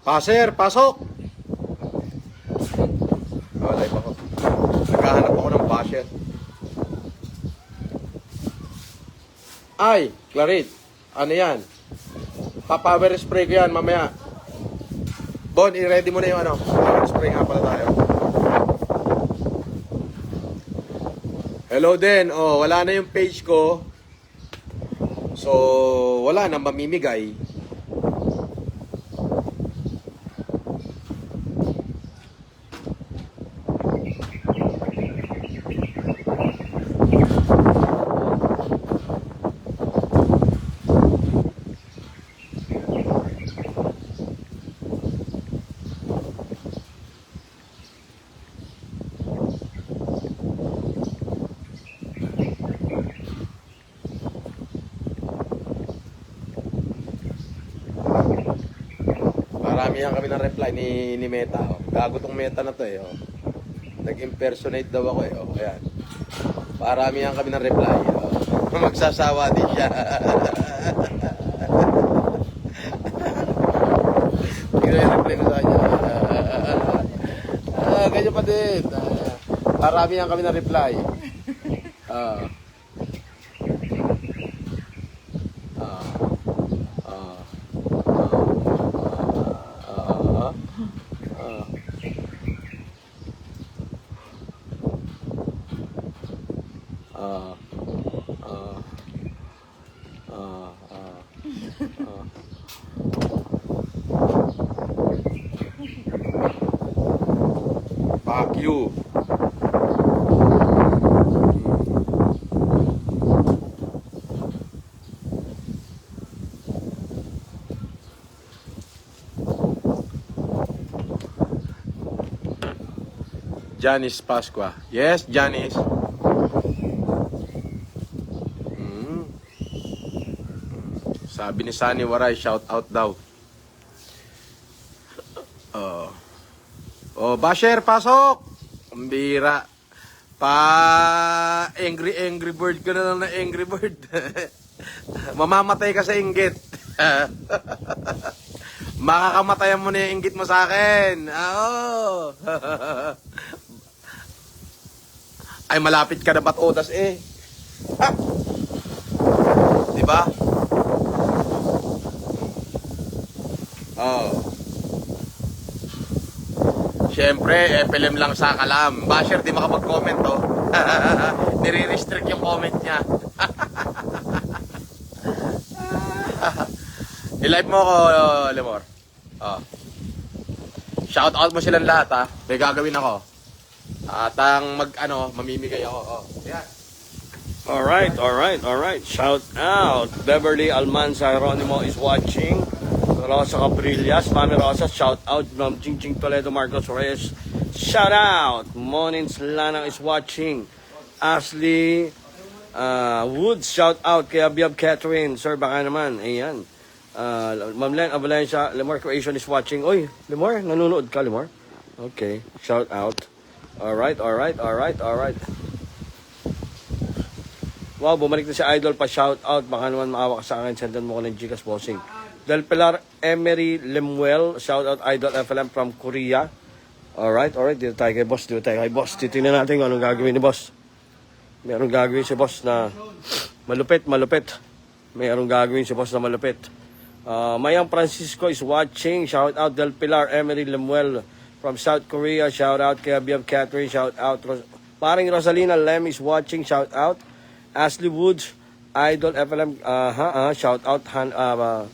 Passer, pasok! Oh, live ako. Naghahanap ako ng basher. Ay, Clarit. Ano yan? Power spray ko yan mamaya. Bon, i-ready mo na yung ano. Power spray nga pala tayo. Hello din. Oh, wala na yung page ko. So, wala na mamimigay. Maramihan kami ng reply ni Meta. Oh. Gago tong Meta na to eh. Oh. Nag-impersonate daw ako eh. Oh. Ayan. Maramihan kami ng reply. Oh. Magsasawa din siya. Tingnan yung reply ko sa kanya. Ganyan pa din. Maramihan kami ng reply. Fuck you. Janice Pasqua. Yes, Janice. Sabi ni Sunny Waray, shout out daw. Oh, Basher, pasok! Ang bira. Angry bird ka na lang na angry bird. Mamamatay ka sa inggit. Makakamatayan mo na yung inggit mo sa akin. Oo. Ay, malapit ka na ba't otas eh. Ha? Diba? Oh. Siyempre, FLM lang sa kalam. Basher, di makapag-comment, oh. Nire-restrict yung comment niya. I-live mo ko, Lemor. Oh. Shout out mo silang lahat, ha. May gagawin ako. At ang mamimigay ako. Oh. Yan. Alright. Shout out. Beverly Almanza Geronimo is watching. Rosa Cabrillas, Mami Rosa, shout out from Ching Toledo, Marcos Reyes, shout out. Monins Lanang is watching. Ashley Woods, shout out. Kay Abiab Catherine, sir, baka naman. Ayan. Ma'am Len Avalencia, Lemor Creation is watching. Oy, Lemor, nanonood ka, Lemor? Okay, shout out. Alright. Wow, bumalik na si Idol pa, shout out. Baka naman maawa ka sa akin, sendan mo ko ng Gcash bossing. Del Pilar Emery Lemuel, shout out Idol FLM from Korea. Alright, dito tayo kay boss, titingnan natin kung anong gagawin ni boss. Mayroong gagawin si boss na malupit. Mayroong gagawin si boss na malupit. Mayang Francisco is watching, shout out Del Pilar Emery Lemuel from South Korea, shout out kay Abiab Catherine, shout out Paring Rosalina Lem is watching, shout out Ashley Woods, Idol FLM, shout out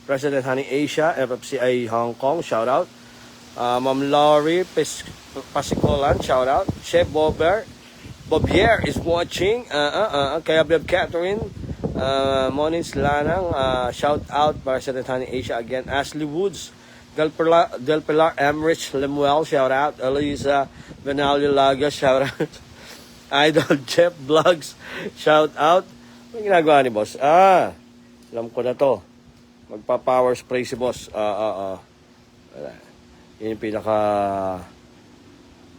President Honey Asia, FFCI Hong Kong, shout out. Ma'am Laurie Pasicolan, shout out. Chef Bobier is watching. Kaya Beb Catherine, Monins Lanang, shout out President Honey Asia again. Ashley Woods, Del Pilar Emrich Lemuel, shout out. Elisa Benalio Laga, shout out. Idol Jeff Vlogs, shout out. Ano ginagawa ni boss? Alam ko na to. Magpa-power spray si boss. Yun yung pinaka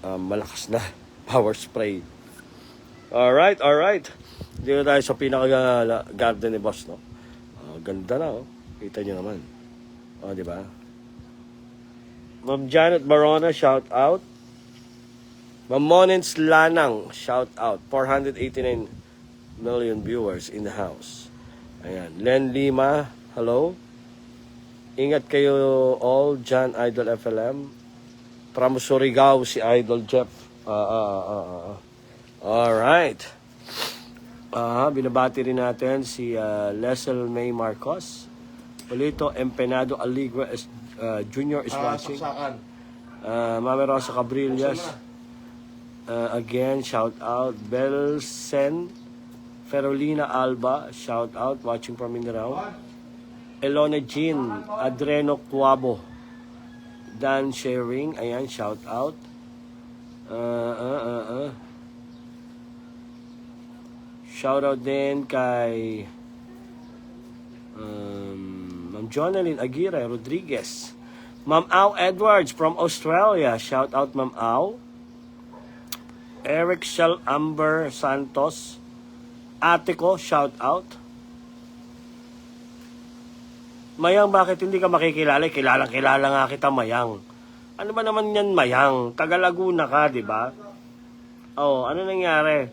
malakas na power spray. Alright. Dito tayo sa pinaka garden ni boss, no? Ganda na, oh. Kita nyo naman. Di ba? Ma'am Janet Barona, shout out. Ma'am Monens Lanang, shout out. 489 million viewers in the house. Ayan. Len Lima, hello. Ingat kayo all, Jan Idol FLM. From Surigao, si Idol Jeff. Alright. Binabati rin natin si Lesel May Marcos. Polito Empenado Aligre Jr. is watching. Mami Rosa Cabrillas. Again, shout out. Belsen Ferolina Alba, shout out. Watching from Mindanao. Elona Jean Adreno Cuabo. Dan Sharing, ayan, shout out. Shout out din kay Ma'am Jonalyn Aguirre Rodriguez. Ma'am Au Edwards from Australia, shout out Ma'am Au. Eric Shell Amber Santos. Ate ko, shout out. Mayang, bakit hindi ka makikilala? Kilala nga kita, Mayang. Ano ba naman yan, Mayang? Taga Laguna ka, di ba? Oh, ano nangyari?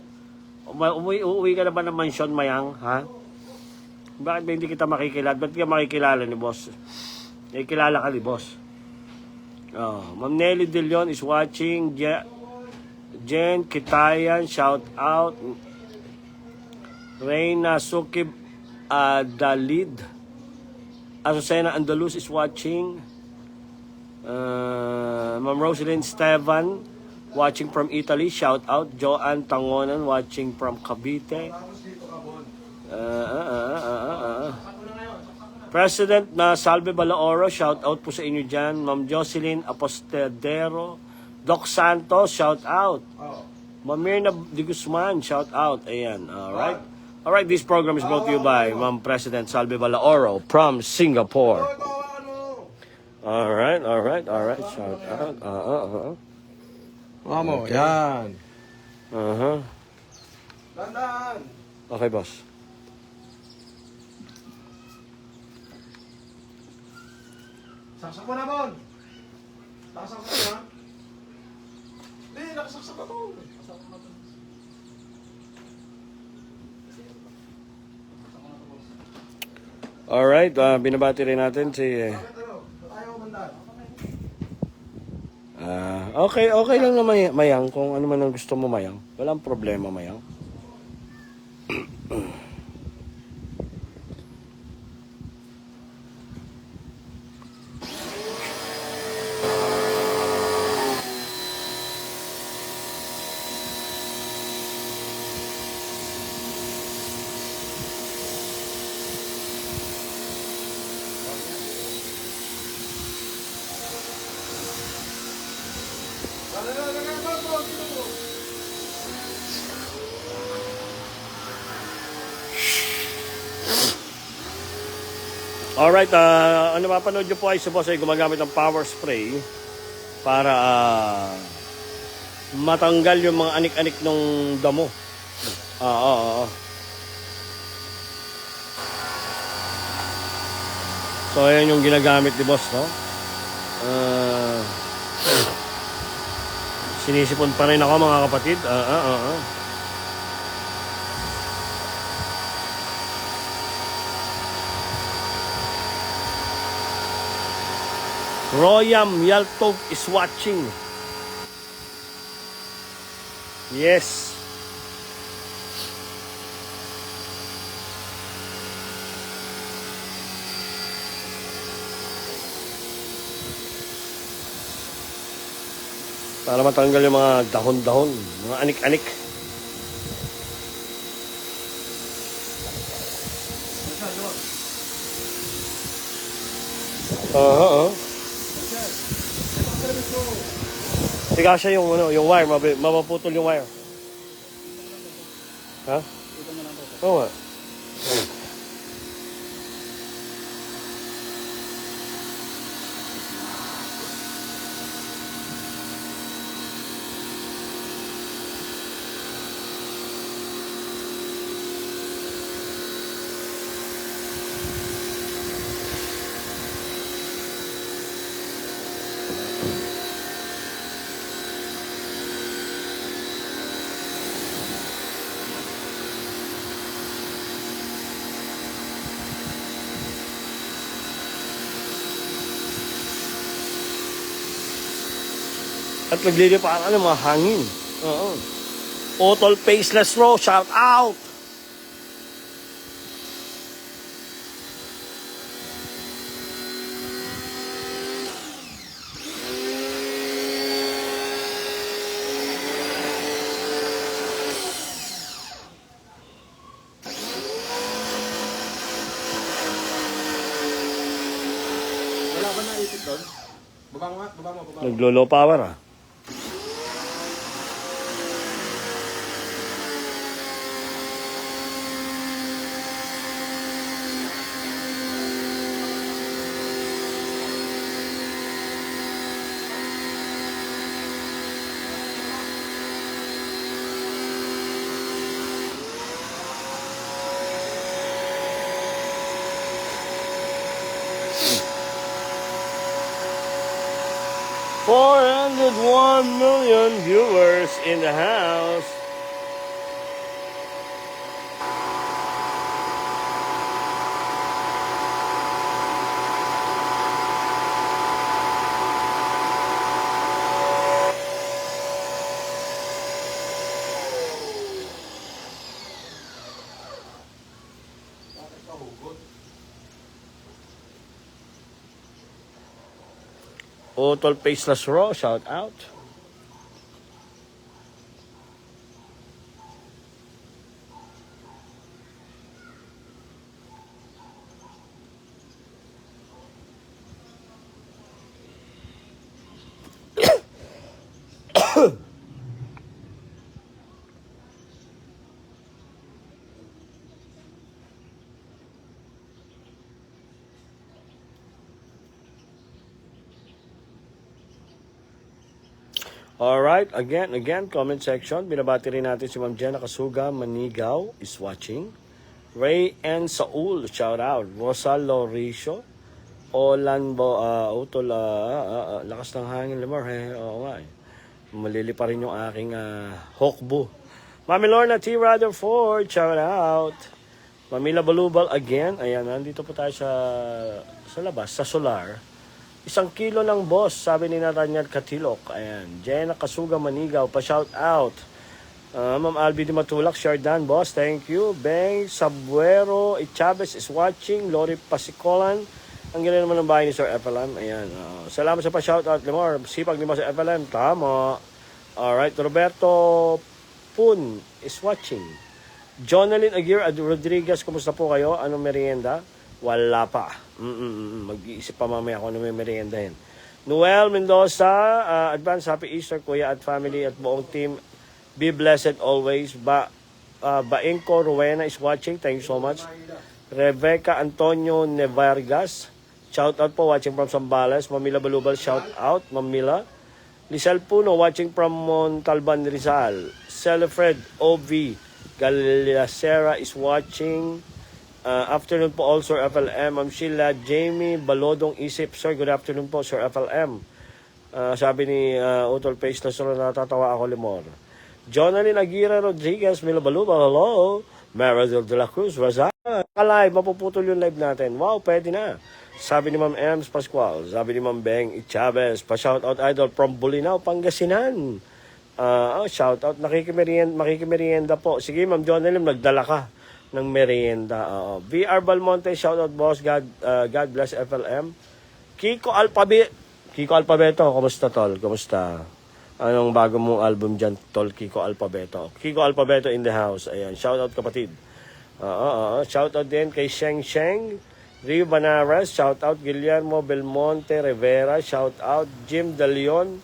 Uuwi ka na ba ng mansyon, Mayang? Ha? Bakit ba hindi kita makikilala? Ba't ka makikilala ni boss? Kilala ka ni boss. Oh, Ma'am Nelly De Leon is watching. Jen Kitayan, shout out. Reyna Sukib Dalid. Azucena Andaluz is watching. Ma'am Rosalyn Stevan watching from Italy. Shout out. Joanne Tangonan watching from Cavite. President na Salve Balaoro, shout out po sa inyo dyan. Ma'am Jocelyn Apostedero. Doc Santos, shout out. Ma'am Mirna de Guzman, shout out. Ayan, alright. Alright, this program is brought to you by Ma'am President Salve Balaoro from Singapore. Alright. Shout out. Mamo, yan. Dandan. Okay, boss. Saksak mo na, Bon. Saksak mo na. Hindi, nakasaksak na, Bon. Alright, binabati rin natin si... okay lang na Mayang. Kung ano man ang gusto mo, Mayang. Walang problema, Mayang. Alright, ano mapanood nyo po ay si boss ay gumagamit ng power spray para matanggal yung mga anik-anik ng damo. So ayan yung ginagamit ni boss, no? Sinisipon pa rin ako, mga kapatid. Royam Yaltog is watching. Yes. Para matanggal yung mga dahon-dahon, mga anik-anik. Tiga siya yung wire, mapaputol yung wire. Ha? Oo nga. At nagliliparan ng mga hangin. Oo. Otol Faceless Raw, shout out! Wala ba naisip doon? Baba mo. Naglo-low power ah. $401 million viewers in the house. Otol Faceless Raw, shout out. Alright, again, comment section. Binabati rin natin si Ma'am Jenna Kasuga, Manigaw is watching. Ray and Saul, shout out. Rosal Loricio, Olan Utol, lakas ng hangin, Lemar, oo nga eh. Malili pa rin yung aking hawkbo. Mami Lorna T. Rutherford, shout out. Mamila Balubal again, ayan, nandito po tayo sa labas, sa solar. 1 kilo lang boss, sabi ni Naranyal Katilok. Ayan, Jenna Kasuga Manigaw, pa-shout out. Ma'am Albi Di Matulak, Shardan boss, thank you. Beng Sabuero Chavez is watching. Lori Pasicolan, ang ganda naman ng bahay ni Sir FLM. Ayan, salamat sa pa-shout out, Lemar. Sipag ni Sir FLM, tama. Alright, Roberto Pun is watching. Jonalyn Aguirre Rodriguez, kumusta po kayo? Anong merienda? Wala pa. Mag-iisip pa mamaya kung ano may meriendahin. Noel Mendoza, advance happy Easter kuya at family at buong team. Be blessed always. Baingko Rowena is watching. Thank you so much. Rebecca Antonio Nevargas, shout out po, watching from Zambales. Mamila Balubal, shout out. Mamila. Lisel Puno, watching from Montalban, Rizal. Celefred O.V. Galacera is watching. Afternoon po all, Sir FLM. Ma'am Sheila Jamie Balodong Isip. Sir, good afternoon po, Sir FLM. Sabi ni Utol Pace na sir, natatawa ako, Limor. Jonalyn Aguirre Rodriguez, Mila Baluba, hello. Maradil de la Cruz, Razal. Live, mapuputol yung live natin. Wow, pwede na. Sabi ni Ma'am Ems Pascual. Sabi ni Ma'am Beng Chavez. Pa-shoutout idol from Bulinaw, Pangasinan. Shoutout, makikimerienda po. Sige, Ma'am Jonalyn, nagdala ka ng merienda. VR Balmonte, shoutout boss. God bless FLM. Kiko Alpabeto, kumusta tol? Kumusta? Anong bago mong album dyan, tol? Kiko Alpabeto. Kiko Alpabeto in the house. Ayan, shoutout kapatid. Shoutout din kay Sheng Rio Banaras, shoutout Guillermo Belmonte Rivera, shoutout Jim De Leon,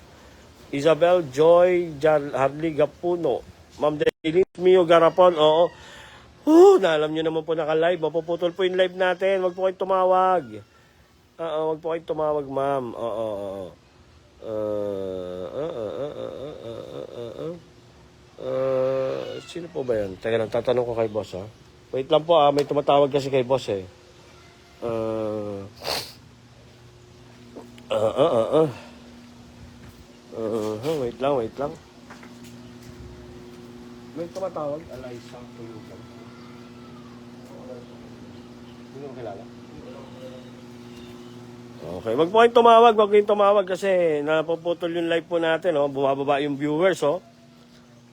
Isabel Joy Harley Gapuno, Ma'am Delis Mio Garapon. Na alam nyo naman po naka-live. Mapuputol po yung live natin. Wag po kayong tumawag. Wag po kayong tumawag, ma'am. Sino po ba yan? Teka lang, tatanong ko kay boss, ha? Wait lang po, may tumatawag kasi kay boss, eh. Wait lang. May tumatawag, Eliza Tuyukan. Hindi mo kilala? Okay, wag po kayong tumawag kasi napuputol yung live po natin, oh. Bumababa yung viewers, oh.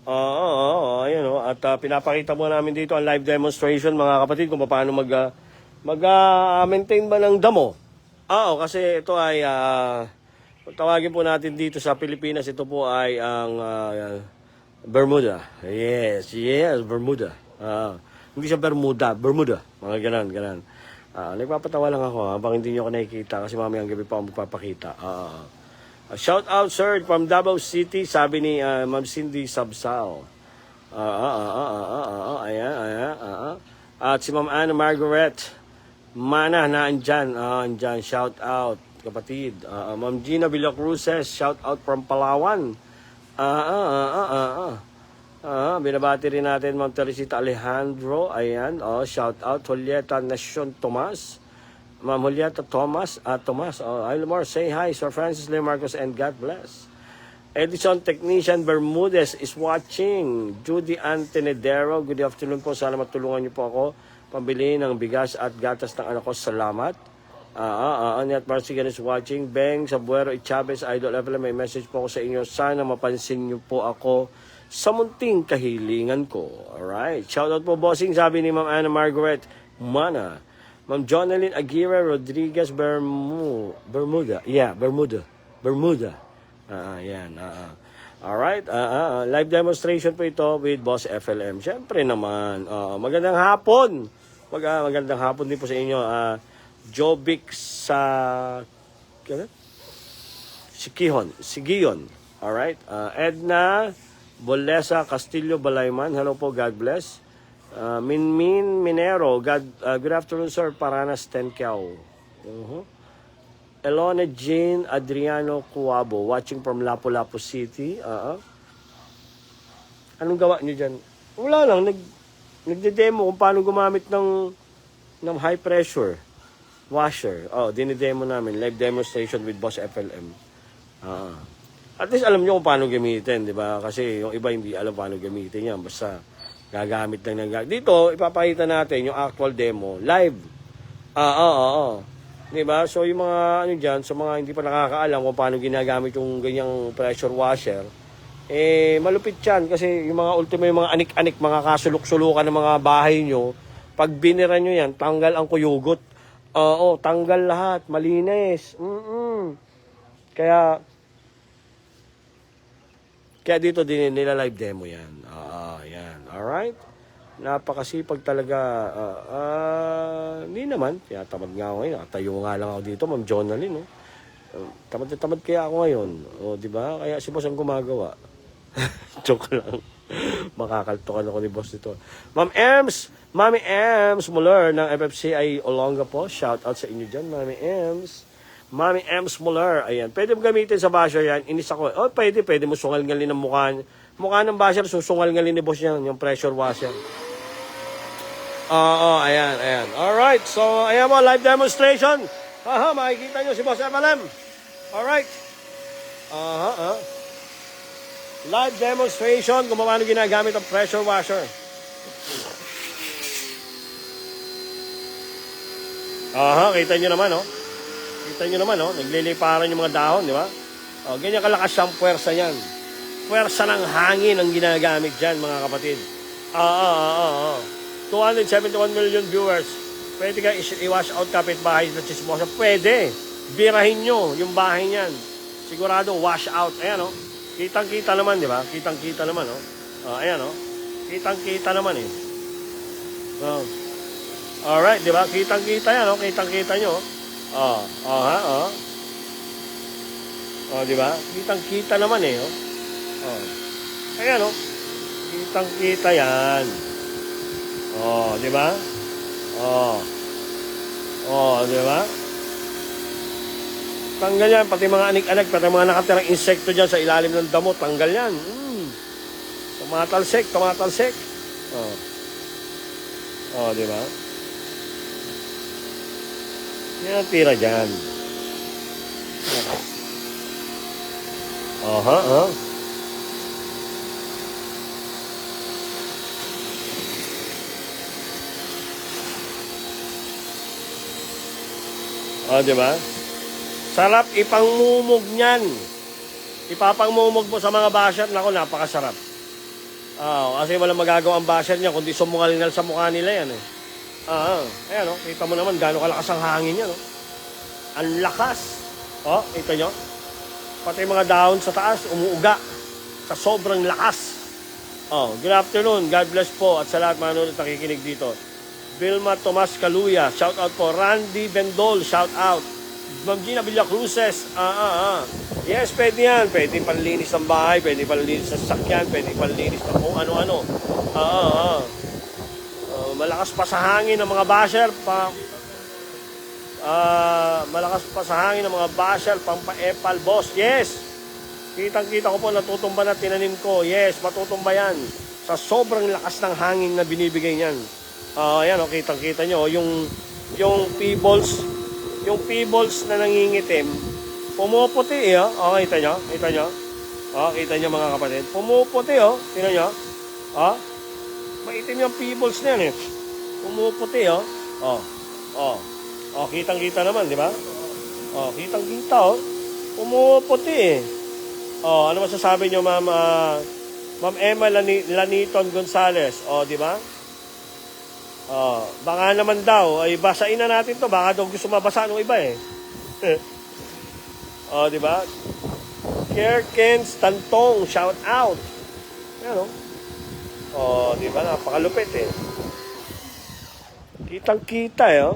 Oo, ayun, oh. At pinapakita po namin dito ang live demonstration, mga kapatid, kung paano maintain ba ng damo. Oo, kasi ito ay tawagin po natin dito sa Pilipinas, ito po ay ang Bermuda. Yes, Bermuda. Hindi siya Bermuda, mga ganan. Nagpapatawa lang ako habang hindi nyo ako nakikita kasi mamayang gabi pa ako magpapakita. Shout out sir from Davao City, sabi ni Ma'am Cindy Sabsao. Ayan. At si Ma'am Anna Margaret Mana na andyan. Shout out kapatid. Ma'am Gina Villacruces, shout out from Palawan. Binabati rin natin Ma'am Teresita Alejandro. Ayan, shout out Julieta Nacion Tomas. Ma'am Julieta Tomas. Ilmore, say hi. Sir Francis Lee Marcos and God bless. Edison Technician Bermudez is watching. Judy Antenedero, good afternoon po. Sana matulungan niyo po ako pambili ng bigas at gatas ng anak ko. Salamat. Aniat Marcigan is watching. Beng Sabuero Chavez, Idol FLM, may message po ako sa inyo. Sana mapansin niyo po ako sa munting kahilingan ko. Alright. Shoutout po, bossing, sabi ni Ma'am Anna Margaret Mana. Ma'am Jonalyn Aguirre Rodriguez Bermuda. Yeah, Bermuda. Yan. Alright. Live demonstration po ito with Boss FLM. Siyempre naman. Magandang hapon. Magandang hapon din po sa inyo. Jobic sa Sigion. Alright. Edna Bolesa Castillo Balayman, hello po, God bless. Minmin Minero, good afternoon sir, Paranas Tenkiao. Elona Jean Adriano Cuabo, watching from Lapu-Lapu City. Anong gawa niyo dyan? Wala lang, nagde-demo kung paano gumamit ng high pressure washer. Dinidemo namin, live demonstration with Boss FLM. At least alam nyo kung paano gamitin, di ba? Kasi yung iba hindi alam paano gamitin yan. Basta gagamit lang ng dito, ipapakita natin yung actual demo, live. Di ba? So yung mga ano dyan, so mga hindi pa nakakaalam kung paano ginagamit yung ganyang pressure washer, malupit yan. Kasi yung mga ultimo, yung mga anik-anik, mga kasulok-sulukan ng mga bahay nyo, pag binira nyo yan, tanggal ang kuyugot. Tanggal lahat, malinis. Kaya dito din nila live demo yan. Yan. Alright? Napakasipag talaga. Hindi naman. Kaya tamad nga ako ngayon. Tayo nga lang ako dito, Ma'am Jonalyn. Tamad kaya ako ngayon. Di ba? Kaya si boss ang gumagawa. Joke lang. Makakaltukan ako ni boss dito. Mami Ems Muller ng FFCI Olonga po. Shout out sa inyo dyan, Mami Ems. Mami Ems Muller, ayan. Pwede mo gamitin sa basher yan. Inis ako. Pwede mo sungal-ngalin ng mukha. Mukha ng basher, susungal-ngalin ni boss yan. Yung pressure washer. Ayan. Alright, so ayan mo, live demonstration. Makikita nyo si Boss FLM. Alright. Live demonstration kung paano ginagamit ang pressure washer. Kita nyo naman, nagliliparan yung mga dahon, di ba? Ganyan kalakas ang puwersa niyan. Puwersa ng hangin ang ginagamit dyan, mga kapatid. 271 million viewers. Pwede ka i-wash out kapitbahay na chismosa. Pwede. Birahin nyo yung bahay niyan. Sigurado, wash out. Ayan, kitang-kita naman, di ba? Kitang-kita naman, ayan, kitang-kita naman, Alright, di ba? Kitang-kita yan, kitang-kita nyo, di ba? Kitang-kita naman, Ayan, kitang-kita yan. Di ba? Di ba? Tanggal yan, pati mga anik-anik, pati mga nakatirang insekto dyan sa ilalim ng damo, tanggal yan. Tumatalsik. Di ba? Yan ang tira dyan. Di ba? Sarap ipangmumog niyan. Ipapangmumog mo sa mga basher. Naku, napakasarap. Kasi walang magagawa ang basher niya kundi sumungalinal sa mukha nila yan eh. Ayan o, kita mo naman gano'ng kalakas ang hangin yan o. Ang lakas. Kita nyo? Pati mga dahon sa taas, umuuga. Sa sobrang lakas. Good afternoon. God bless po at sa lahat manonood at nakikinig dito. Vilma Tomas Caluya, shout out po. Randy Bendol, shout out. Ma'am Gina Villacruces, yes, pwede yan. Pwede panlinis ng bahay, pwede panlinis ng sasakyan, pwede panlinis ng kung ano-ano. Malakas pa sa hangin ng mga basher, malakas pa sa hangin ng mga basher, pampa-epal, boss. Yes, kitang-kita ko po, natutumba na tinanim ko. Yes, matutumba yan. Sa sobrang lakas ng hangin na binibigay niyan. Ayan, kitang-kita nyo, yung pea-balls, na nangingitim, pumuputi kita nyo? Kita nyo mga kapatid, pumuputi tingnan nyo, maitim yung pea-balls na yan pumuputi kitang-kita naman, di ba? Kitang-kita pumuputi ano masasabi nyo, Ma'am Emma Laniton Gonzales, di ba? Baka naman daw, ay basain na natin to. Baka daw gusto mabasa ng iba di ba? Kerkens Tantong, shout out. Yan di ba? Napakalupit Kitang-kita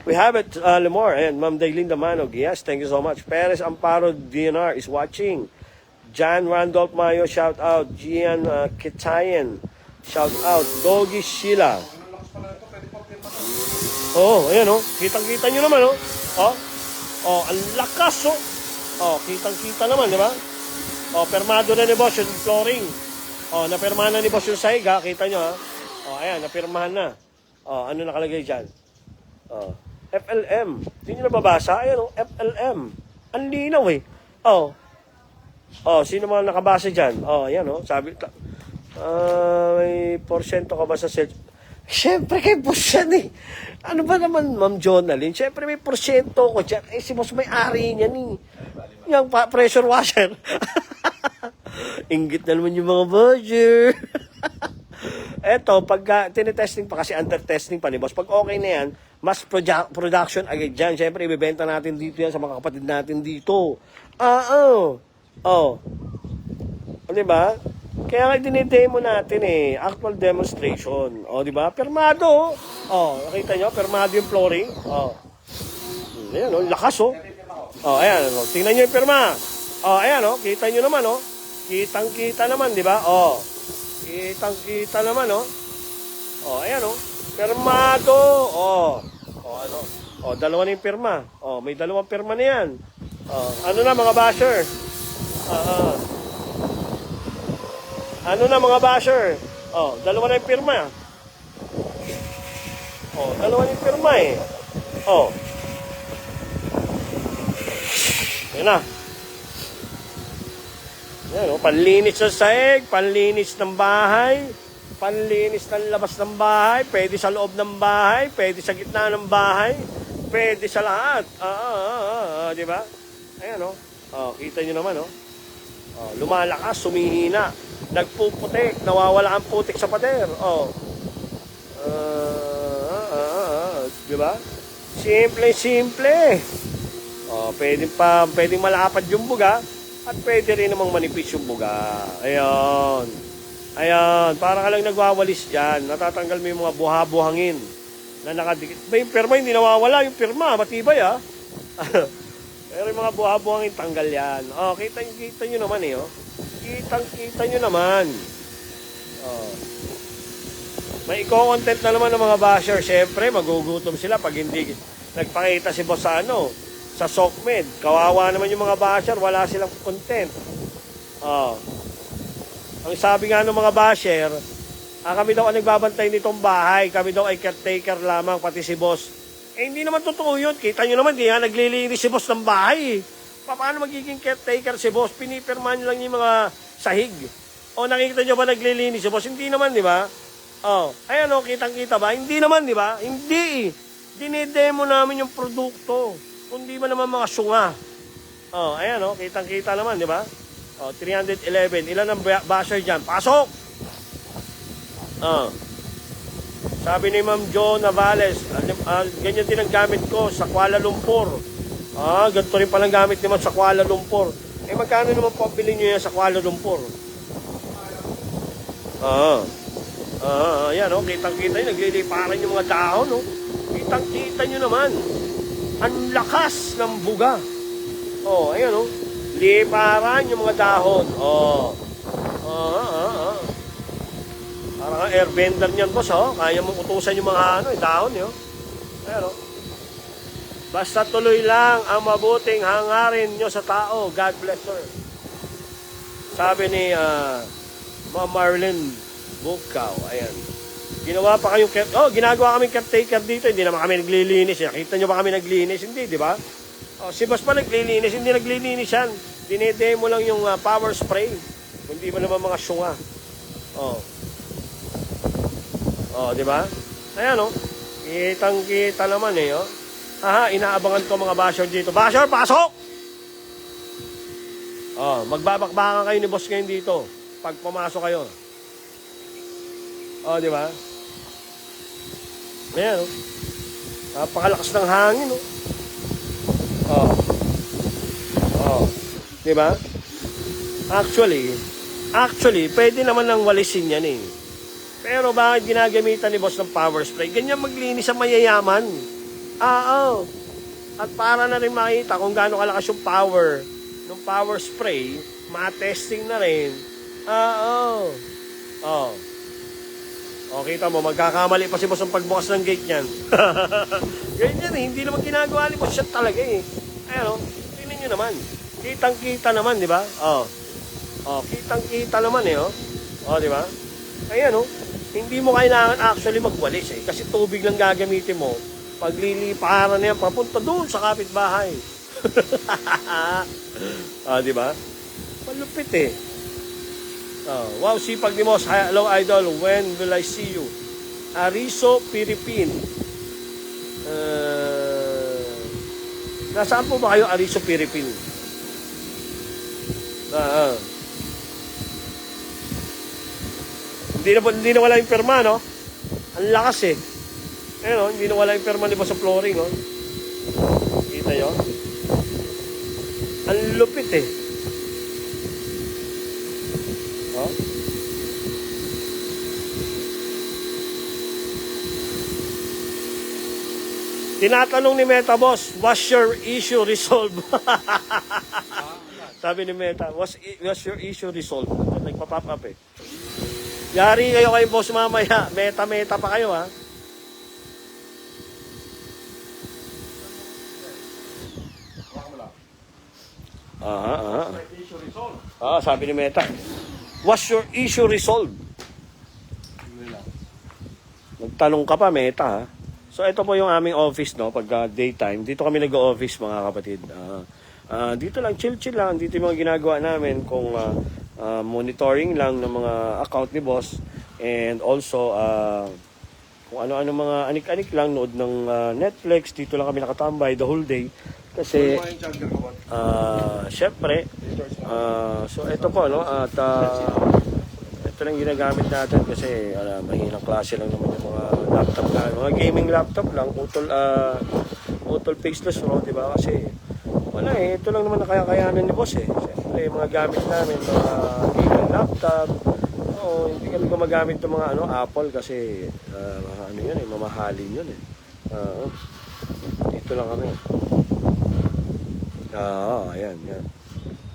We have it, Lemore. Ayan, Ma'am Daylinda Manog. Yes, thank you so much. Perez Amparo DNR is watching. John Randolph Mayo, shout out. Gian Kitayan, shout out. Doggy Sheila. Ayan kitang-kita nyo naman ang lakas kitang-kita naman, di ba? Permado na ni boss yung flooring. Napirmahan na ni boss yung sahig, kita nyo ayan, napirmahan na. Ano nakalagay dyan? FLM. Hindi nyo nababasa? Ayan FLM. Ang linaw sino mga nakabasa dyan? Ayan sabi, may porsyento ka ba sa sales? Siyempre kay boss yan Ano ba naman, Ma'am Jonalyn? Siyempre may porsyento ko dyan. Si boss may-ari niyan Yung pressure washer. Inggit na naman yung mga budget. Eto, pag tinetesting pa kasi under testing pa ni boss, pag okay na yan, mas production agad dyan. Siyempre, ibibenta natin dito yan sa mga kapatid natin dito. Di ba? Kaya nga dinidemo natin actual demonstration. Di ba? Permado. Nakita nyo? Permado yung flooring. Ayan lakas ayan tingnan nyo yung perma. Ayan kita nyo naman kitang-kita naman, di ba? Kitang-kita naman ayan permado. Dalawa na yung perma. May dalawang perma na yan. Ano na mga basher? Ano na mga basher? Dalawa na yung pirma. Dalawa na yung pirma Yan na. Yan panlinis sa sahig, panlinis ng bahay, panlinis ng labas ng bahay, pwede sa loob ng bahay, pwede sa gitna ng bahay, pwede sa lahat. Di ba? Ayan kita nyo naman lumalakas, sumihina. Nagpuputik, nawawala ang putik sa pader. Di ba? Simple. Pwedeng malapad yung buga at pwede rin namang manipis yung buga. Ayan, para ka lang nagwawalis dyan. Natatanggal mo yung mga buha-buhangin na nakadikit. Yung pirma hindi nawawala, yung pirma matibay Pero yung mga buha-buhangin tanggal yan. Kita nyo naman Kitang-kita nyo naman. May content na naman ng mga basher. Siyempre, magugutom sila pag hindi nagpakita si boss sa SOCMED. Kawawa naman yung mga basher. Wala silang content. Ang sabi nga ng mga basher, kami daw ang nagbabantay nitong bahay. Kami daw ay caretaker lamang, pati si boss. Hindi naman totoo yun. Kita nyo naman, di naglilinis si boss ng bahay. Paano magiging caretaker si boss? Pinipirmahan nyo lang yung mga sahig. Nakikita nyo ba naglilinis si boss? Hindi naman, di ba? Ayan kitang-kita ba? Hindi naman, di ba? Hindi. Dinidemo namin yung produkto. kundi man naman mga sunga. Oh, ayan oh, kitang-kita naman, di ba? Oh, 311. Ilan ang basher dyan? Pasok! Oh. Sabi ni Ma'am Jo Navales, ganyan din ang gamit ko sa Kuala Lumpur. Ganito rin palang gamit naman sa Kuala Lumpur. Eh, magkano naman po bilhin nyo yan sa Kuala Lumpur? Yan, oh, kitang-kita nyo, nagliliparan yung mga dahon, oh. Kitang-kita nyo naman. Ang lakas ng buga. Oh, ayan, oh. Liparan yung mga dahon. Parang airbender niyan, boss, oh. Kaya mong utusan yung mga dahon, oh. Ayan, oh. Basta tuloy lang ang mabuting hangarin nyo sa tao. God bless her. Sabi ni Ma'am Marlene Bukaw. Ayan. Ginawa pa kayong ginagawa kaming caretaker dito. Hindi naman kami naglilinis. Nakita nyo ba kami naglinis? Hindi, di ba? Si boss pa naglilinis. Hindi naglilinis yan. Dinedemo lang yung power spray. Hindi mo naman mga syunga. Di ba? Ayan, oh. Kitang-kita naman, eh, oh. Inaabangan ko mga basher dito. Basher, pasok! Magbabakbakan kayo ni boss ngayon dito. Pag pumasok kayo. Di ba? Ayan, oh. Napakalakas ng hangin, oh. Di ba? Actually, pwede naman ng walisin yan, eh. Pero bakit ginagamitan ni boss ng power spray? Ganyan maglinis ang mayayaman. At para na rin makita kung gaano kalakas yung power ng power spray, ma-testing na rin. Kita mo, magkakamali pa si boss ang pagbukas ng gate niyan. Ganyan, eh. Hindi naman ginagawa ni boss siya talaga, eh. Ayan, tingnan nyo naman. Kitang-kita naman, di ba? Kitang-kita naman, eh, di ba? Ayan, hindi mo kailangan actually magwalis, eh. Kasi tubig lang gagamitin mo. Pagliliparan na yan, papunta doon sa kapitbahay. Di ba? Malupit, eh. Wow, sipag ni Moss. Hello, idol. When will I see you? Ariso Philippine. Nasaan po ba kayo, Ariso Philippine? Hindi na wala yung perma, no? Ang lakas, eh. Ayun, hindi na wala yung perma ni boss sa flooring, oh. Kita nyo? Ang lupit, eh. Tinatanong ni Meta, boss, what's your issue resolved? Sabi ni Meta, what's your issue resolved? Nagpa-pop up, eh. Yari kayo kay boss mamaya. Meta pa kayo, ha? Sabi ni Meta, what's your issue resolved? Nagtanong ka pa, Meta, ha? So, ito po yung aming office, no? Pag daytime, dito kami nag-office, mga kapatid. Dito lang, chill lang. Dito yung mga ginagawa namin kung monitoring lang ng mga account ni boss. And also, kung ano-ano mga anik-anik lang, nood ng Netflix. Dito lang kami nakatambay the whole day. Kasi, syempre, so ito po, no? At ito lang ginagamit natin kasi mahinang klase lang naman yung mga laptop na, mga gaming laptop lang, utol faceless, no? Diba? Kasi, wala, eh. Ito lang naman nakakayanan ni boss, eh. Siyempre, mga gamit namin, mga gaming laptop. Hindi kami gumagamit ng mga Apple kasi yun, eh, mamahalin yun, eh. Dito lang kami. Ayan.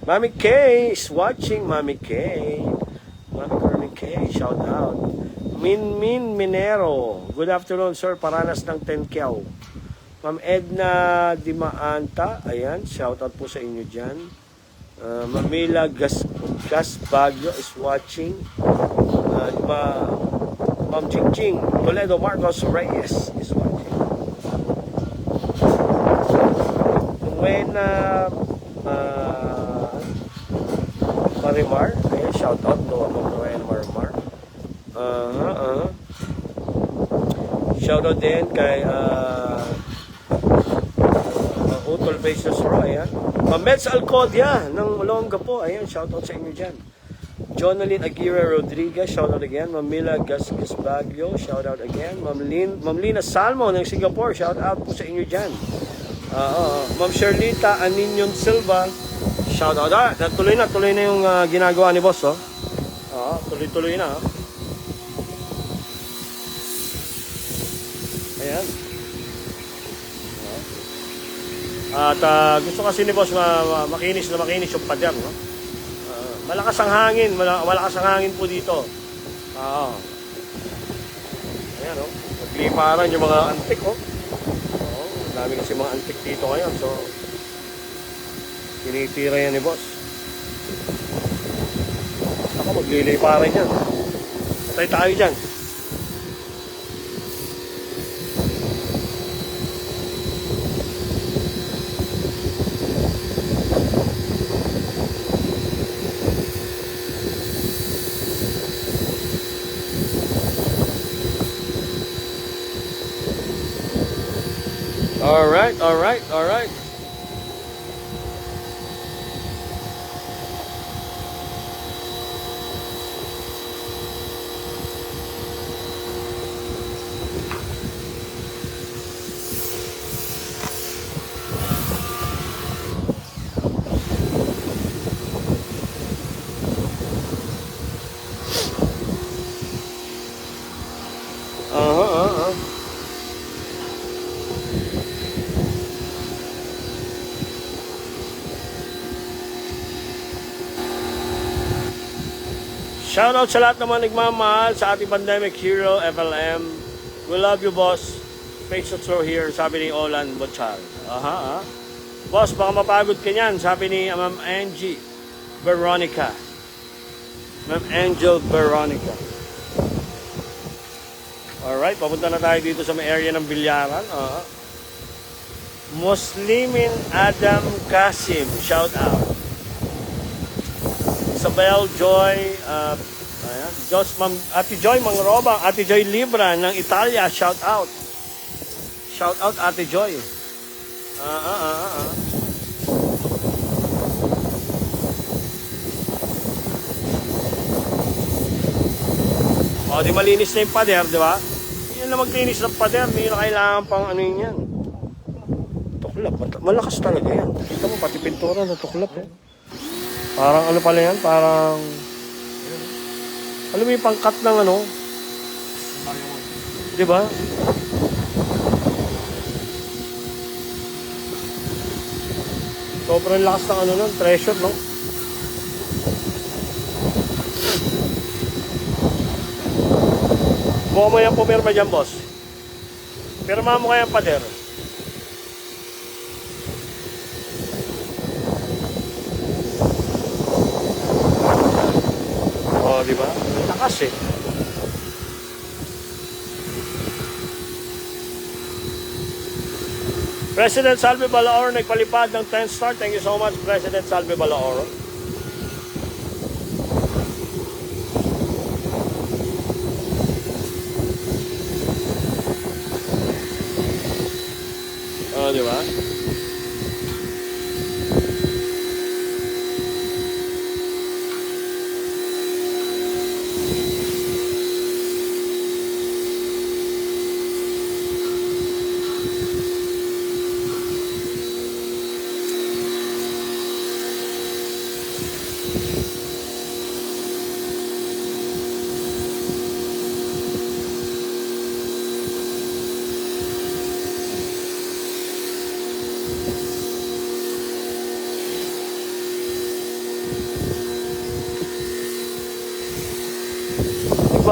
Mami K is watching. Mami K, shout out. Min Minero, good afternoon, sir. Paranas ng 10 kyaw. Ma'am Edna Dimaanta, ayan, shout out po sa inyo dyan. Mamila Gas Baguio is watching. Ma'am Ching Toledo Marcos Reyes is watching. When Marimar, ayan, shout out no, Ma'am Marimar. Shout out din kay Utol Basis Raw, ayan. Meds Alcodia ng Olongapo, ayan, shoutout sa inyo dyan. Jonalyn Aguirre Rodriguez, shoutout again. Mamila Gasgas Baguio, shoutout again. Ma'am Lina Salmo ng Singapore, shoutout po sa inyo dyan. Ma'am Sherlita Aninyon Silva, shoutout. Tuloy na yung ginagawa ni boss, oh. Tuloy na, oh. Ayan. At gusto kasi ni boss makinis yung pader, no? Malakas ang hangin, malakas ang hangin po dito. Ayan, oh. Nagliparan yung mga antik, oh. Dami kasi mga antik dito ngayon, so tinitira yan ni boss. Ako, magliliparan yan. Patay tayo dyan. All right. Shoutout sa lahat ng mga nagmamahal sa ating pandemic hero, FLM. We love you, boss. Patience through here, sabi ni Olan Bochal. Boss, baka mapagod ka niyan, sabi ni Ma'am Angie Veronica. Ma'am Angel Veronica. Alright, papunta na tayo dito sa may area ng Bilyaran. Muslimin Adam Kasim, shout out. Isabel Joy, ayan, Ate Joy Mangrobang, Ate Joy Libra ng Italia, shout out. Shout out Ate Joy. Di malinis na yung pader, di ba? Yun na maglinis ng pader, hindi na kailangan pang ano yun yan. Tuklap, malakas talaga yan. Kita mo, pati pintura na tuklap, eh. Parang ano pala yan? Parang alam mo yung pangkat ng ano? Di ba? Sobrang lakas ng ano nun, treasure, no? Buka mo yan pumirma dyan, boss. Pirma mo kaya pader. Di ba? Takas eh. President Salve Balaoro nagpalipad ng 10 star. Thank you so much, President Salve Balaoro. Di ba?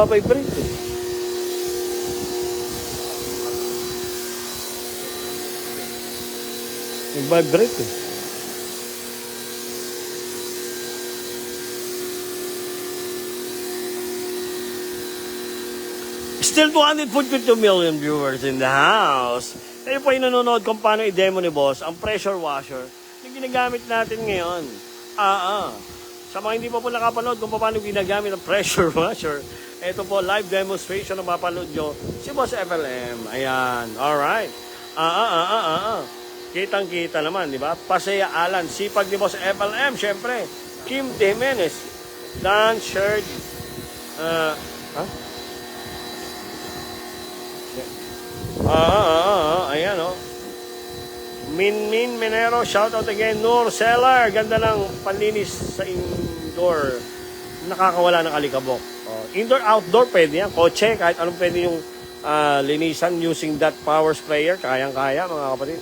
Nagbabibrate eh. Nagbabibrate eh. Still 242 million viewers in the house. Kayo po yung nanonood kung paano i-demo ni boss ang pressure washer na ginagamit natin ngayon. Sa mga hindi pa po nakapanood kung paano ginagamit ang pressure washer, ito po, live demonstration na mapanood nyo, si Boss FLM. Ayan, alright. Kitang-kita naman, di ba? Pasea Alan, sipag ni Boss FLM, syempre. Kim De Jimenez, Dan Sherd, ayan, oh. Min Menero, shout out again. Nur Seller, ganda ng panlinis sa indoor. Nakakawala ng alikabok. Oh, indoor, outdoor, pwede yan. Kotse, kahit anong pwede yung linisan using that power sprayer. Kayang-kaya, mga kapatid.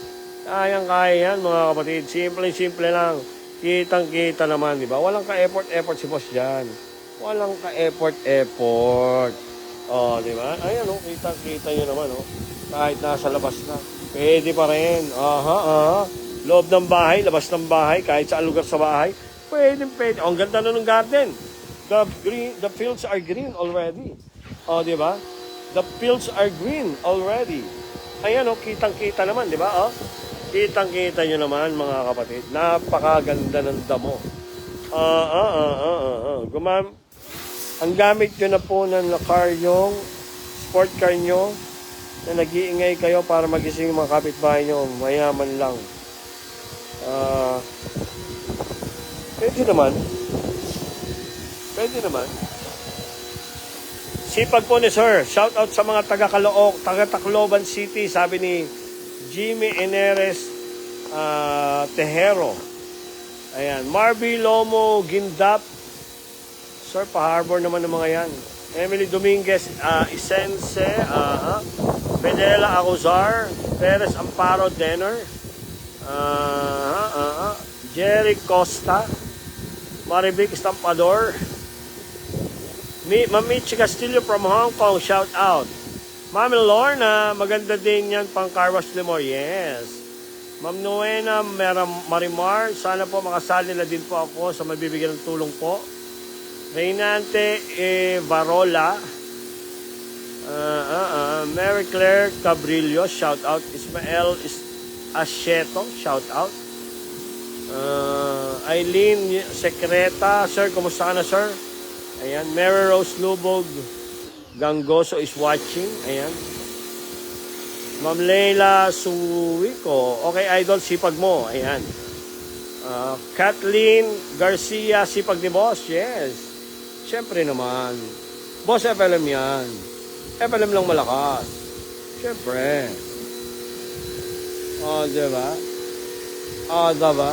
Kayang-kaya yan, mga kapatid. Simple lang. Kitang-kita naman, di ba? Walang ka-effort si boss dyan. Walang ka-effort. Oh, di ba? Ayan, oh, kitang-kita nyo naman, oh. Kahit nasa labas na. Pwede pa rin. Loob ng bahay, labas ng bahay, kahit sa lugar sa bahay. Pwede. Oh, ang ganda na ng garden. The fields are green already. Oh, di ba? The fields are green already. Ayan, oh, kitang-kita naman, di ba? Oh, kitang-kita nyo naman, mga kapatid. Napakaganda ng damo. Ang gamit nyo na po ng car yung sport car nyo na nag-iingay kayo para magising yung mga kapitbahay nyo. Mayaman lang. Pwede naman. Sipag po ni Sir. Shout out sa mga taga-Tacloban City, sabi ni Jimmy Eneres Tejero. Ayan. Marby Lomo Gindap. Sir, pa-harbor naman ng mga yan. Emily Dominguez Isense. Benela Acuzar. Perez Amparo Denner. Jerry Costa. Marivic Estampador. Mamichi Castillo from Hong Kong. Shout out. Ma'am Lorna, maganda din yan pang car wash Limor. Yes. Ma'am Noena Marimar, sana po makasali na din po ako sa mabibigyan ng tulong po. Reynante Varola. Mary Claire Cabrillo, shout out. Ismael Asheto, shout out. Eileen Secreta, sir, kumusta ka na, sir? Ayan. Mary Rose Lubog Gangoso is watching. Ayan. Ma'am Leila Suwico. Okay, idol, sipag mo. Ayan. Kathleen Garcia, sipag ni boss. Yes. Siyempre naman. Boss FLM yan. FLM lang malakas. Siyempre. Diba? Diba?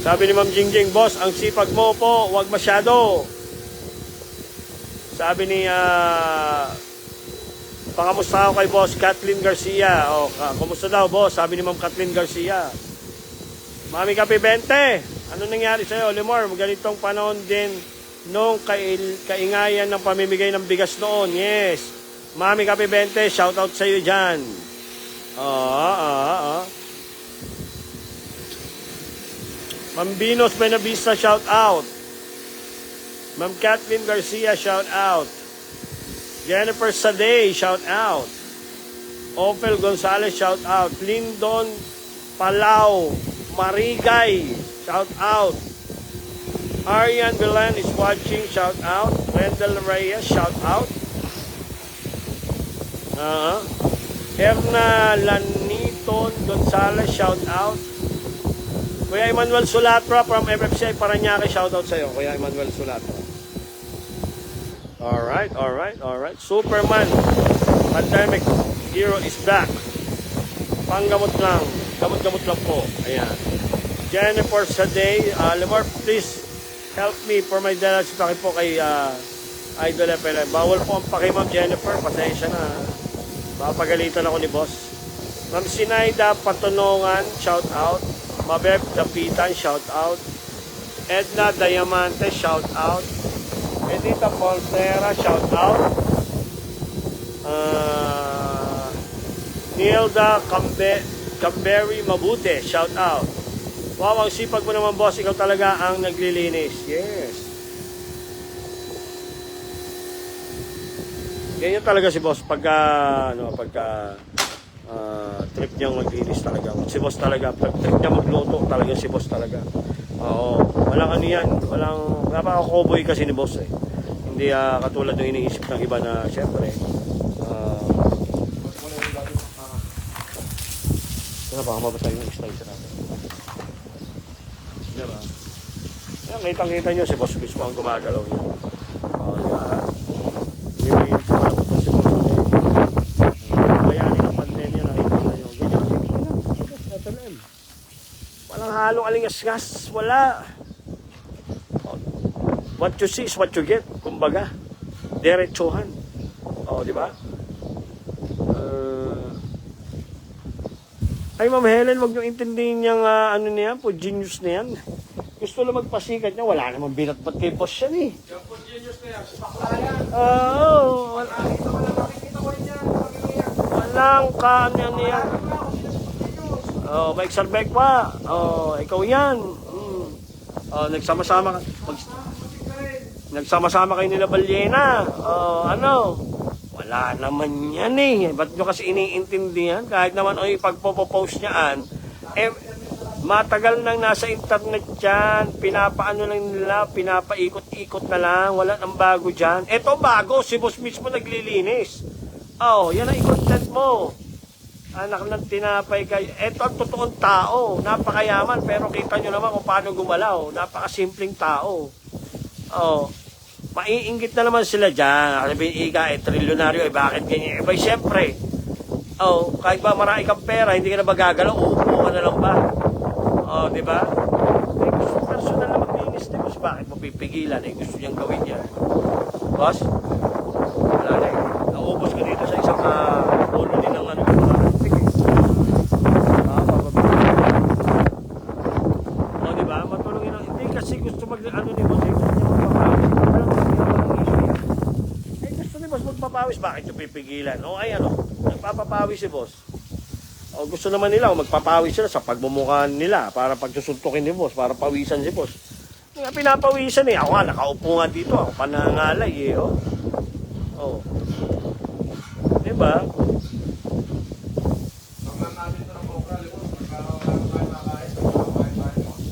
Sabi ni Ma'am Jingjing, boss, ang sipag mo po, wag masyado. Sabi ni, pakamusta ako kay boss Kathleen Garcia. Kumusta daw, boss? Sabi ni Ma'am Kathleen Garcia. Mami Kape 20, ano nangyari sa'yo, Limor? Ganitong panahon din nung kaingayan ng pamimigay ng bigas noon. Yes. Mami Kape 20, shout out sa'yo dyan. Mambinos Benavista, shout out. Ma'am Kathleen Garcia, shout out. Jennifer Saday, shout out. Ophel Gonzalez, shout out. Lindon Palau Marigay, shout out. Arian Belen is watching, shout out. Wendell Reyes, shout out. Erna Laniton Gonzalez, shout out. Kuya Emmanuel Sulatra from FFCI Paranaque, shout out sa'yo, Kuya Emmanuel Sulatra. Alright. Superman Pandemic Hero is back. Panggamot lang. Gamot-gamot lang po. Ayan. Jennifer Saday. Limor, please help me for my dollars. Paki po kay Idol FLM. Bawal po ang paki, Ma'am Jennifer. Pasensya na. Mapagalitan ako ni boss. Ma'am Sinaida Patunongan, shout out. Mabeb Dapitan, shout out. Edna Diamante, shout out. Edita Poltera, shout out. Nilda Camberi Mabute, shout out. Wow, ang sipag mo naman, boss. Ikaw talaga ang naglilinis. Yes. Ganyan talaga si boss pagka trip niyang maglinis talaga. Si boss talaga, pag trip niya magluto talaga si boss talaga. Oo, walang ano yan, napaka-cowboy kasi ni boss eh. Hindi katulad ng iniisip ng iba na syempre Kaya baka mabasa yung slicer natin. Diba? Kaya kitang-kita nyo, si boss mismo ang gumagalaw niya. O, diba? Nilihin ko lang ito si boss. Bayanin ang pandemya, nakita nyo. Ganyan, ganyan. Walang halong alingas-gas. Wala. What you see is what you get. Kumbaga, diretsuhan. O, di ba? Ay, Ma'am Helen, wag niyo intindihin yung ano niyan po, genius na yan. Gusto lang magpasikat niya, wala namang binatbat kay boss yan eh. Yung po genius na yan, bakla yan. Oo, Nakikita ko rin yan. walang kanya niya. Oh, may exarbek pa. Oh, ikaw yan. Oh, nagsama-sama nagsama-sama kayo nila Balyena. Oh, ano? Wala naman yan eh. Ba't nyo kasi iniintindihan? Kahit naman o ipagpo-post niyaan, eh, matagal nang nasa internet yan. Pinapaano lang nila, pinapaikot-ikot na lang. Wala nang bago dyan. Eto bago, si boss mismo naglilinis. Oh, yan ang i-content mo. Anak ng tinapay kayo. Eto ang totoong tao. Napakayaman, pero kita nyo naman kung paano gumalaw. Napakasimpleng tao. Oh, maiinggit na naman sila dyan. Sabihin, Ika, trilyonaryo, bakit ganyan? Siyempre, oh, kahit ba marami kang pera, hindi ka na ba gagalaw, uupo ka na lang ba? Oh, di ba? Eh, gusto personal na maglinis na boss. Bakit mo pipigilan? Eh, gusto niyang gawin yan. Boss? Wala na eh. Naubos ka dito sa isang ulo din ng ano. Oh, di ba? Matulungin ang... Hindi kasi gusto ano ni boss. Magpapawis, bakit yung pipigilan? O ay ano, nagpapapawis si boss. O gusto naman nila, magpapawis sila sa pagmumukhaan nila para pagsusuntukin ni boss, para pawisan si boss. Nga pinapawisan eh. Ako nga, nakaupo nga dito, ako panangalay eh. Oh. Diba?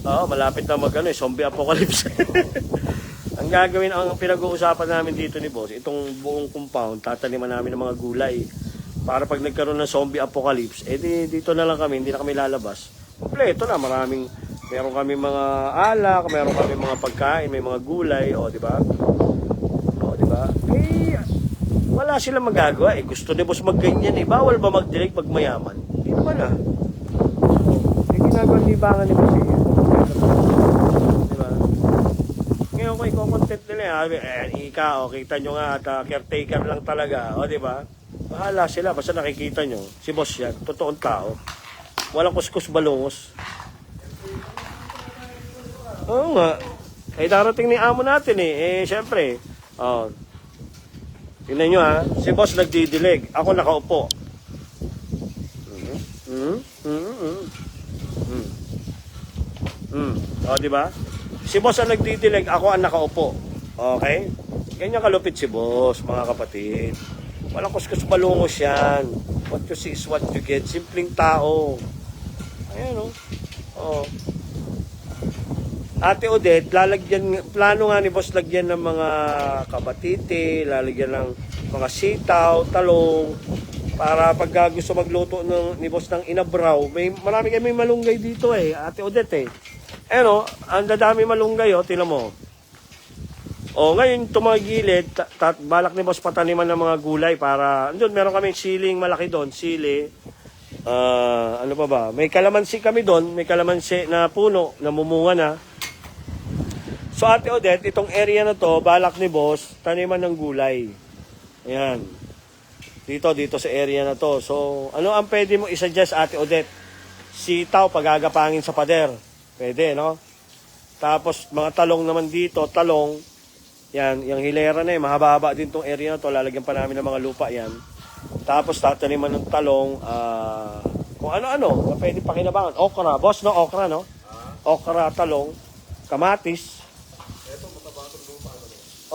Oo, malapit na magano eh, zombie apocalypse. Ang gagawin, ang pinag-uusapan namin dito ni boss, itong buong compound, tataniman namin ng mga gulay. Para pag nagkaroon ng zombie apocalypse, dito na lang kami, hindi na kami lalabas. Kompleto na, meron kami mga alak, meron kami mga pagkain, may mga gulay, di ba? O, di ba? Eh, wala silang magagawa. Gusto ni boss magganyan eh. Bawal ba mag-direct pag mayaman? Hindi naman ah. Ginagawa libangan ni boss eh. Ngayon ko i-content nila ikaw, kita nyo nga at caretaker lang talaga, di ba? Bahala sila, basta nakikita nyo, si boss yan, totoong tao. Walang kuskus balungos. Oo nga. Darating ni amo natin syempre. Tingnan nyo si boss nagdidilig, ako nakaupo. Di ba? Si boss ang nagdidilig, ako ang nakaupo. Okay? Ganyan kalupit si boss, mga kapatid. Walang kuskus balungos yan. What you see is what you get. Simpleng tao. Ayan Ate Odette, plano nga ni boss lagyan ng mga kabatite, lalagyan ng mga sitaw, talong, para pag gusto magluto ni boss ng inabraw. Marami kami malunggay dito Ate Odette ang dadami malunggay tinan mo. Ngayon tumagilid, balak ni boss pataniman ng mga gulay para, andun meron kaming siling malaki doon, sili. Ano pa ba? May kalamansi kami doon, may kalamansi na puno, namumunga na. So Ate Odette, itong area na to, balak ni boss, taniman ng gulay. Ayan. Dito sa area na to. So, ano ang pwede mo i-suggest Ate Odette? Sitaw, pagagapangin sa pader. Pwede, no? Tapos, mga talong naman dito, talong. Yan, yung hilera na mahaba-haba din tong area na to. Lalagyan pa namin ng mga lupa yan. Tapos, tataniman ng talong. Kung ano-ano, pwede pakinabangan. Okra, boss, no? Okra, no? Okra, talong, kamatis. Ito, mataba itong lupa.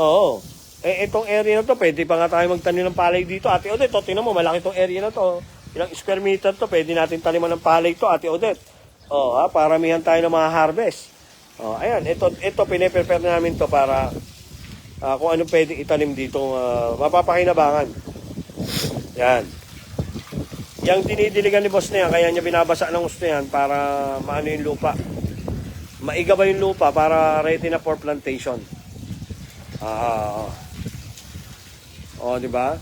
Oo. Itong area na to, pwede pa nga tayo magtanim ng palay dito. Ate Odette, tingnan mo, malaki itong area na to. Ilang square meter to, pwede natin taniman ng palay to, Ate Odette. Paramihan tayo ng mga harvest. Ayan, ito pine-prepare namin to para kung ano pwedeng itanim dito, mapapakinabangan. Yan. Yang dinidiligan ni boss na yan, kaya niya binabasa ng gusto yan para maano yung lupa. Maiga ba yung lupa para ready na for plantation. Di ba?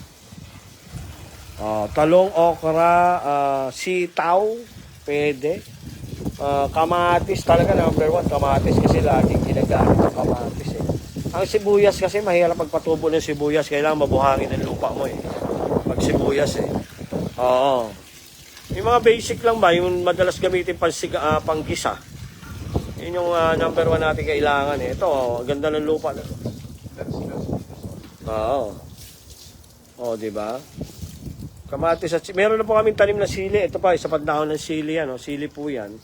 Talong, okra, sitaw, pwede. Kamatis talaga number 1, kamatis kasi laging ginagamit ang kamatis eh. Ang sibuyas kasi mahirap pagpatubo ng sibuyas, kailangan mabuhangin ang lupa mo eh. Pag sibuyas eh. Oo. Yung mga basic lang ba, yung madalas gamitin panggisa. Yun yung number 1 natin kailangan eh. Ito, ganda ng lupa na ito. Oo, di ba? Kamatis at meron na po kaming tanim na sili. Ito pa, isa pa dahon ng sili yan, sili po yan.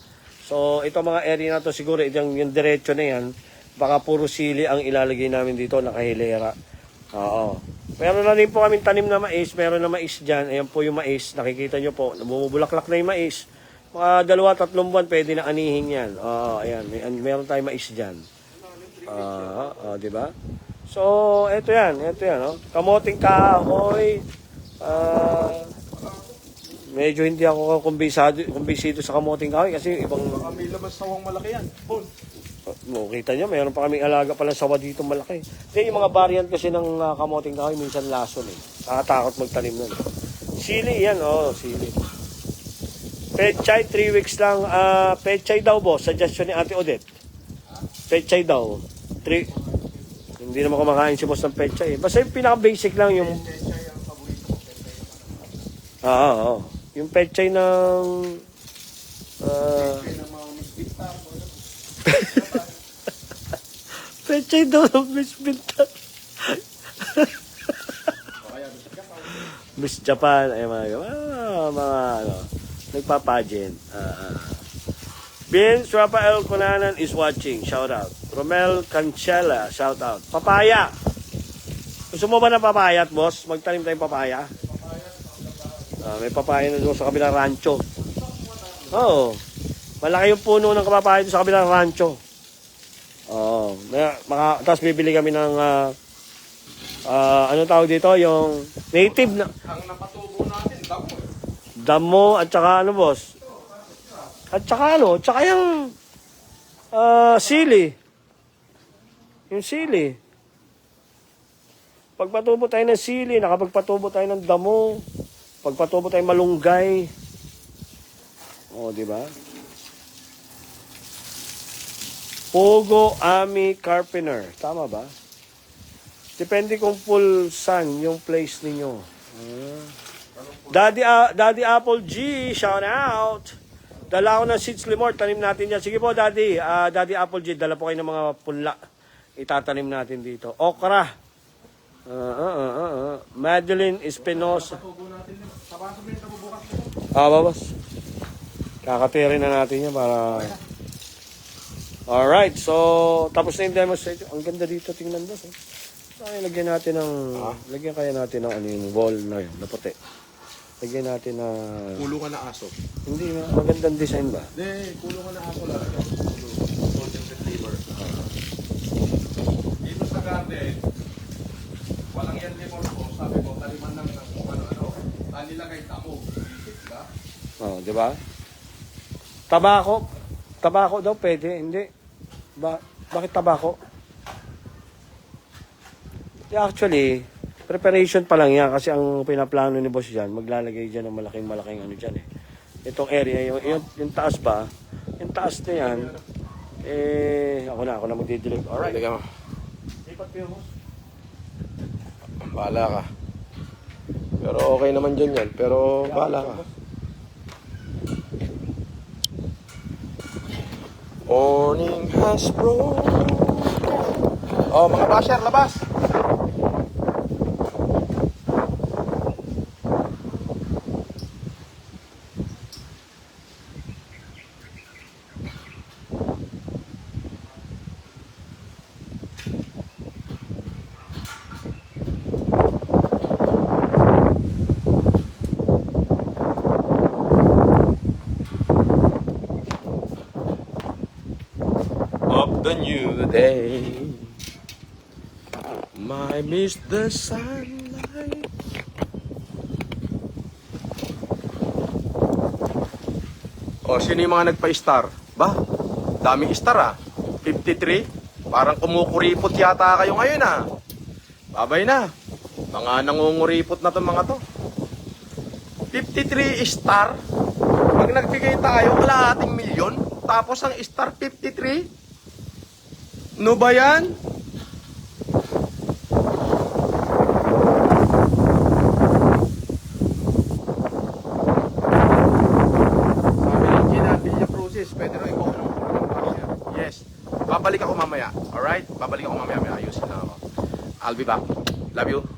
So, ito mga area na to siguro, yung diretso na yan, baka puro sili ang ilalagay namin dito, nakahilera. Oo. Meron na rin po kaming tanim na mais, meron na mais dyan. Ayan po yung mais, nakikita nyo po, bumubulaklak na yung mais. Mga 2-3 buwan, pwede na anihin yan. Oo, ayan, meron tayong mais dyan. Di ba? So, ito yan, kamoting kahoy, medyo hindi ako kumbisado sa kamoting kahoy kasi ibang... Baka may labas sawang malaki yan. Kita nyo, mayroon pa kaming alaga pala sawa dito malaki. Yung mga variant kasi ng kamoting kahoy, minsan lason eh. Nakatakot magtanim nun. Sili yan, sili. Pechay, 3 weeks lang. Pechay daw, boss. Suggestion ni Ate Odette. Pechay daw. Hindi naman kumakain si boss ng pechay. Basta yung pinaka-basic lang yung... Yung pechay ng... pechay daw ng Miss Bintan. Miss Japan. Ay, mga nagpapageant. Vince Rafael Cunanan is watching. Shout out. Romel Cancela. Shout out. Papaya. Gusto mo ba ng papaya, boss? Magtanim tayong papaya? May papaya na doon sa kabilang rancho. Oo. Malaki yung puno ng papaya doon sa kabilang rancho. Oo. Tapos bibili kami ng ano tawag dito? Yung native na. Ang napatubo natin, damo. Damo at saka ano, boss? At saka ano? Tsaka yung sili. Yung sili. Pagpatubo tayo ng sili, nakapagpatubo tayo ng damo. Pagpatubo tayo malunggay. Di ba? Pogo Ami Carpenter. Tama ba? Depende kung full sun yung place ninyo. Daddy Apple G, shout out. Dala ko ng seeds limor, tanim natin yan. Sige po, Daddy. Daddy Apple G, dala po kayo ng mga punla. Itatanim natin dito. Okra. Madeline Espinosa. Babas. Kakatirin na natin yan para... Alright, so tapos na yung demonstration. Ang ganda dito, tingnan boss. Lagyan natin ng... Lagyan kaya natin ng yung wall na yun, na puti. Lagyan natin na... Kulungan na aso. Hindi, magandang design ba? Hindi, kulungan na aso lang. Golden retriever. Dito sa garden, walang yan limor ko. Sabi ko, taliman lang ng kung ano-ano. Nilagay damo. Diba? Di ba? Tabako daw pwede, hindi. Bakit tabako? Actually, preparation pa lang yan kasi ang pinaplano ni boss dyan, maglalagay dyan ng malaking ano dyan eh. Itong area, yung taas ba? Yung taas na yan, ako na magdidilig. Alright. Liga mo. Lipat kayo, boss. Bahala ka. Pero okay naman dyan yan. Pero bahala ka. Morning has broke. Mga basher, labas. The new day, I miss the sunlight. O, sino yung mga nagpa-star? Ba, daming star ah. 53. Parang kumukuripot yata kayo ngayon ah. Babay na. Mga nangunguripot na to mga to. 53 star. Pag nagbigay tayo, kalahating milyon. Tapos ang star 53. No ba yan? Sabi ng Gina, Villa Crucis, pwede rin ikaw ng cashier. Yes. Babalik ako mamaya. Alright? Babalik ako mamaya. May ayusin lang ako. I'll be back. Love you.